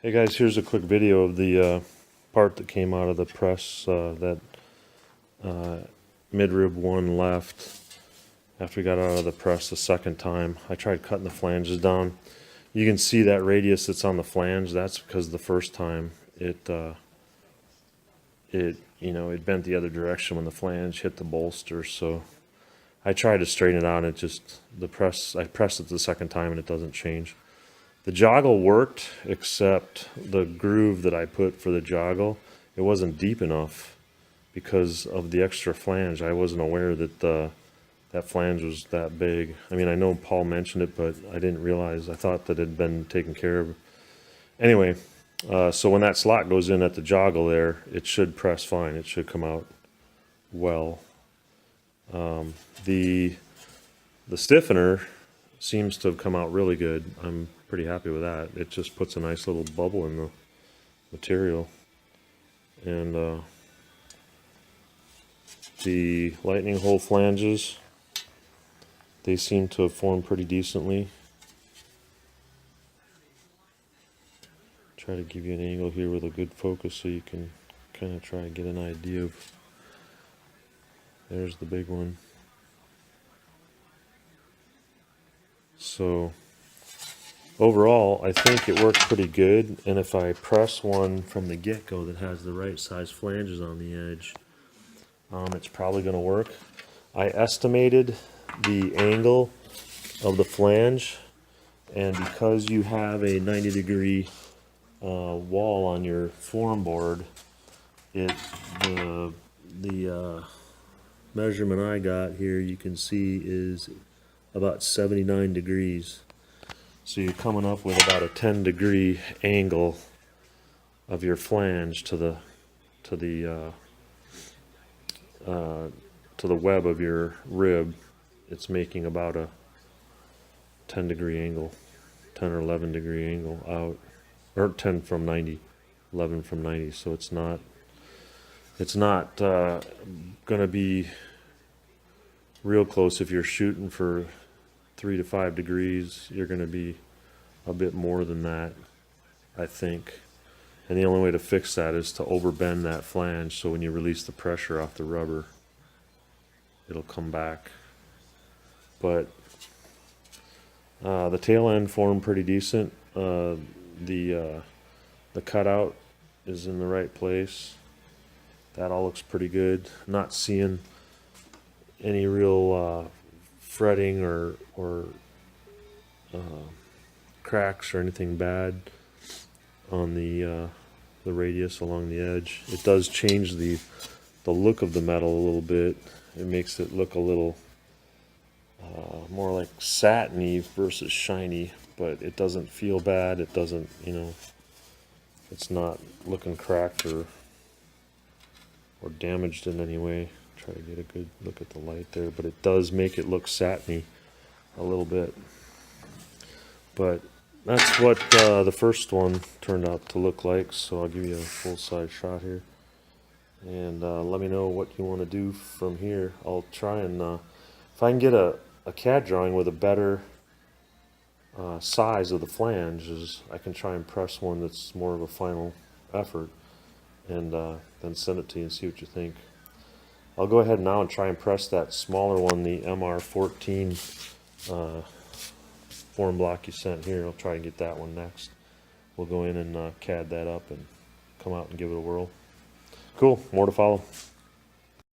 Hey guys, here's a quick video of the part that came out of the press that midrib one left after we got out of the press the second time. I tried cutting the flanges down. You can see that radius that's on the flange. That's because the first time it bent the other direction when the flange hit the bolster. So I tried to straighten it out. And I pressed it the second time and it doesn't change. The joggle worked, except the groove that I put for the joggle, it wasn't deep enough because of the extra flange. I wasn't aware that that flange was that big. I mean, I know Paul mentioned it, but I didn't realize. I thought that it had been taken care of. Anyway, so when that slot goes in at the joggle there, it should press fine. It should come out well. The stiffener seems to have come out really good. I'm pretty happy with that. It just puts a nice little bubble in the material. And the lightning hole flanges, they seem to have formed pretty decently. Try to give you an angle here with a good focus so you can kind of try to get an idea of. There's the big one. So overall, I think it worked pretty good, and if I press one from the get-go that has the right size flanges on the edge, it's probably going to work. I estimated the angle of the flange, and because you have a 90-degree wall on your form board, the measurement I got here, you can see, is about 79 degrees. So you're coming up with about a 10-degree angle of your flange to the web of your rib. It's making about a 10-degree angle, 10 or 11-degree angle out, or 10 from 90, 11 from 90. So it's not going to be real close. If you're shooting for 3 to 5 degrees, you're going to be a bit more than that, I think. And the only way to fix that is to overbend that flange, so when you release the pressure off the rubber, it'll come back. But the tail end formed pretty decent. The cutout is in the right place. That all looks pretty good. Not seeing any real fretting or cracks or anything bad on the radius along the edge. It does change the look of the metal a little bit. It makes it look a little more like satiny versus shiny, but it doesn't feel bad. It doesn't, it's not looking cracked or damaged in any way. Try to get a good look at the light there, but it does make it look satiny a little bit. But that's what the first one turned out to look like, so I'll give you a full-size shot here. And let me know what you want to do from here. I'll try and, if I can get a CAD drawing with a better size of the flanges, I can try and press one that's more of a final effort, and then send it to you and see what you think. I'll go ahead now and try and press that smaller one, the MR1L form block you sent here. I'll try and get that one next. We'll go in and CAD that up and come out and give it a whirl. Cool, more to follow.